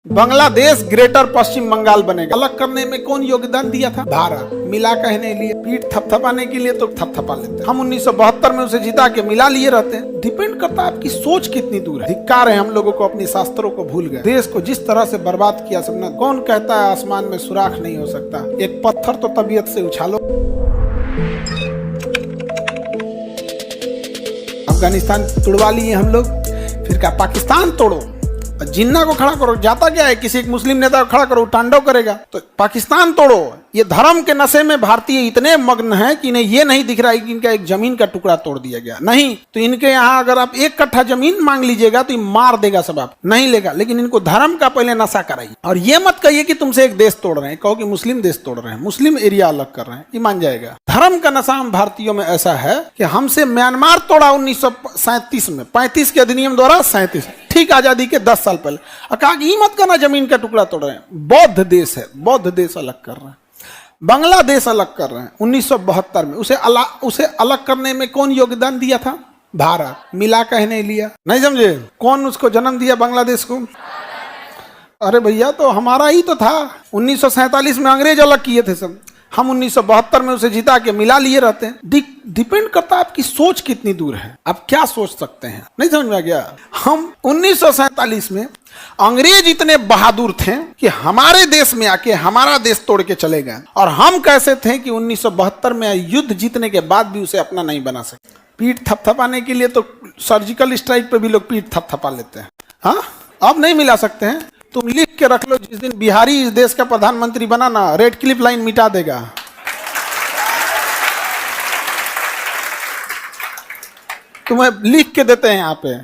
Bangladesh greater पश्चिम बंगाल बनेगा। अलग करने में कौन योगदान दिया था? भारत। मिला कहने लिए, पीठ थपथपाने के लिए तो थपथपा लेते। हम 1972 में उसे जिता के मिला लिए रहते हैं। डिपेंड करता है आपकी सोच कितनी दूर है। धिक्कार है हम लोगों को, अपने शास्त्रों को भूल गए। देश को जिस तरह से बर्बाद किया सबने। कौन कहता है आसमान में सुराख नहीं हो सकता? एक पत्थर तो तबीयत से उछालो। अफगानिस्तान तुड़वा लिए हम लोग, फिर क्या पाकिस्तान तोड़ो, जिन्ना को खड़ा करो। जाता क्या है, किसी एक मुस्लिम नेता को खड़ा करो, तांडव करेगा। तो पाकिस्तान तोड़ो। ये धर्म के नशे में भारतीय इतने मग्न हैं कि इन्हें ये नहीं दिख रहा है कि इनका एक जमीन का टुकड़ा तोड़ दिया गया। नहीं तो इनके यहाँ अगर आप 1 कट्ठा जमीन मांग लीजिएगा तो ये मार देगा, सब आप नहीं लेगा। लेकिन इनको धर्म का पहले नशा कराइए। और ये मत कहिए कि तुमसे एक देश तोड़ रहे हैं, कहो कि मुस्लिम देश तोड़ रहे हैं, मुस्लिम एरिया अलग कर रहे हैं, ये मान जाएगा। धर्म का नशा हम भारतीयों में ऐसा है कि हमसे म्यांमार तोड़ा 1937 में, 35 के अधिनियम द्वारा 37, ठीक आजादी के 10 साल पहले। कहा कि मत करना, जमीन का टुकड़ा तोड़ रहे हैं। बौद्ध देश है, बौद्ध देश अलग कर रहे हैं, बांग्लादेश अलग कर रहे हैं 1972 में। उसे अलग करने में कौन योगदान दिया था? भारत। मिला कहने लिया, नहीं समझे? कौन उसको जन्म दिया बांग्लादेश को? अरे भैया, तो हमारा ही तो था। 1947 में अंग्रेज अलग किए थे सब, हम 1972 में उसे जिता के मिला लिए रहते हैं। डिपेंड करता है आपकी सोच कितनी दूर है, आप क्या सोच सकते हैं। नहीं समझ में आ गया? हम 1947 में अंग्रेज इतने बहादुर थे कि हमारे देश में आके हमारा देश तोड़ के चले गए। और हम कैसे थे कि 1972 में युद्ध जीतने के बाद भी उसे अपना नहीं बना सके। पीठ थपथपाने के लिए तो सर्जिकल स्ट्राइक पे भी लोग पीठ थपथपा लेते हैं। हाँ, अब नहीं मिला सकते हैं। तुम लिख के रख लो, जिस दिन बिहारी इस देश का प्रधानमंत्री बना ना, रेड क्लिफ लाइन मिटा देगा। तुम्हें लिख के देते हैं यहाँ पे,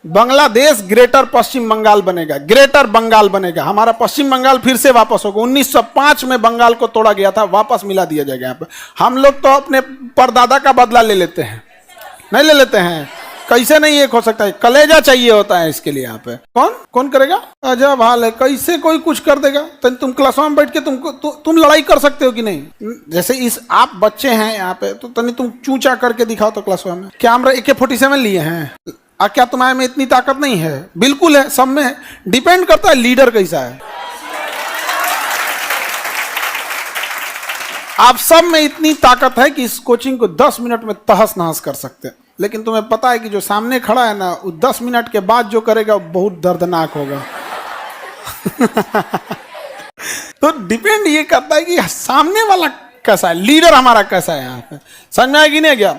बांग्लादेश ग्रेटर पश्चिम बंगाल बनेगा, ग्रेटर बंगाल बनेगा। हमारा पश्चिम बंगाल फिर से वापस होगा। 1905 में बंगाल को तोड़ा गया था, वापस मिला दिया जाएगा यहाँ पे। हम लोग तो अपने परदादा का बदला ले लेते हैं, नहीं ले लेते हैं? कैसे नहीं एक हो सकता है? कलेजा चाहिए होता है इसके लिए। यहाँ पे कौन करेगा? अजब हाल है, कैसे कोई कुछ कर देगा? तो तुम क्लास में बैठ के तुम लड़ाई कर सकते हो कि नहीं? जैसे इस आप बच्चे हैं यहाँ पे, तो तनी तुम चूचा करके दिखाओ तो क्लास में। क्या हम AK-47 लिए हैं? क्या तुम्हारे में इतनी ताकत नहीं है? बिल्कुल है, सब में है। डिपेंड करता है लीडर कैसा है। आप सब में इतनी ताकत है कि इस कोचिंग को 10 मिनट में तहस नहस कर सकते हैं। लेकिन तुम्हें पता है कि जो सामने खड़ा है ना, वो 10 मिनट के बाद जो करेगा वो बहुत दर्दनाक होगा। तो डिपेंड ये करता है कि सामने वाला कैसा है, लीडर हमारा कैसा है। यहाँ पे समझ में आएगी नहीं क्या?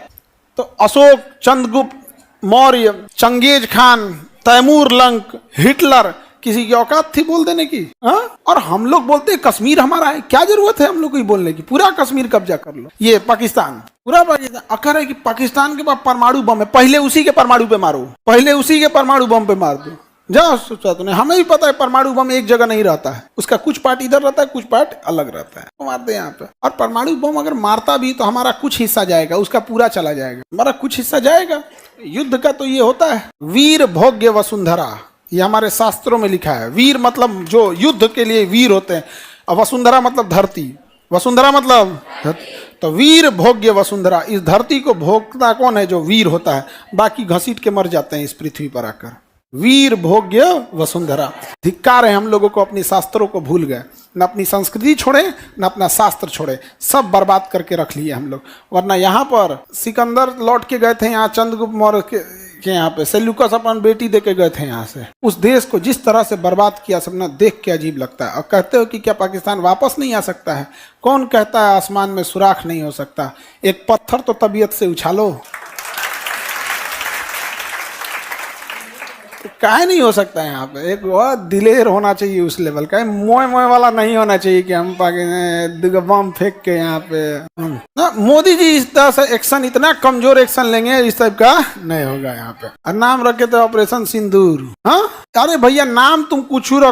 तो अशोक, चंद्रगुप्त मौर्य, चंगेज खान, तैमूर लंक, हिटलर, किसी की औकात थी बोल देने की? हाँ? और हम लोग बोलते हैं कश्मीर हमारा है। क्या जरूरत है हम लोग को बोलने की? पूरा कश्मीर कब्जा कर लो। ये पाकिस्तान, पूरा पाकिस्तान। अखर है कि पाकिस्तान के पास परमाणु बम है, पहले उसी के परमाणु पे मारो, पहले उसी के परमाणु बम पे मार दो। जाओ, सोचा तूने? हमें भी पता है परमाणु बम एक जगह नहीं रहता है, उसका कुछ पार्ट इधर रहता है, कुछ पार्ट अलग रहता है। तो मारते हैं यहाँ पे। और परमाणु बम अगर मारता भी तो हमारा कुछ हिस्सा जाएगा, उसका पूरा चला जाएगा, हमारा कुछ हिस्सा जाएगा। युद्ध का तो ये होता है। वीर भोग्य वसुंधरा, ये हमारे शास्त्रों में लिखा है। वीर मतलब जो युद्ध के लिए वीर होते हैं, और वसुंधरा मतलब धरती। वसुंधरा मतलब तो वीर भोग्य वसुंधरा। इस धरती को भोगता कौन है? जो वीर होता है। बाकी घसीट के मर जाते हैं इस पृथ्वी पर आकर। वीर भोग्य वसुंधरा। धिक्कार है हम लोगों को, अपने शास्त्रों को भूल गए। न अपनी संस्कृति छोड़े, न अपना शास्त्र छोड़े, सब बर्बाद करके रख लिए हम लोग। वरना यहाँ पर सिकंदर लौट के गए थे, यहाँ चंद्रगुप्त मौर्य के यहाँ पे सेल्यूकस अपन बेटी दे के गए थे यहाँ से। उस देश को जिस तरह से बर्बाद किया सबने, देख के अजीब लगता है। और कहते हो कि क्या पाकिस्तान वापस नहीं आ सकता है? कौन कहता है आसमान में सुराख नहीं हो सकता? एक पत्थर तो तबीयत से उछालो। काहे नहीं हो सकता है? यहाँ पे एक बहुत दिलेर होना चाहिए उस लेवल का। मोए मोए वाला नहीं होना चाहिए कि हम पाकिस्तान बम फेंक के यहाँ पे ना। मोदी जी इस तरह से एक्शन, इतना कमजोर एक्शन लेंगे, इस टाइप का नहीं होगा यहाँ पे। और नाम रखे थे ऑपरेशन सिंदूर। हाँ, अरे भैया नाम तुम कुछ रखो।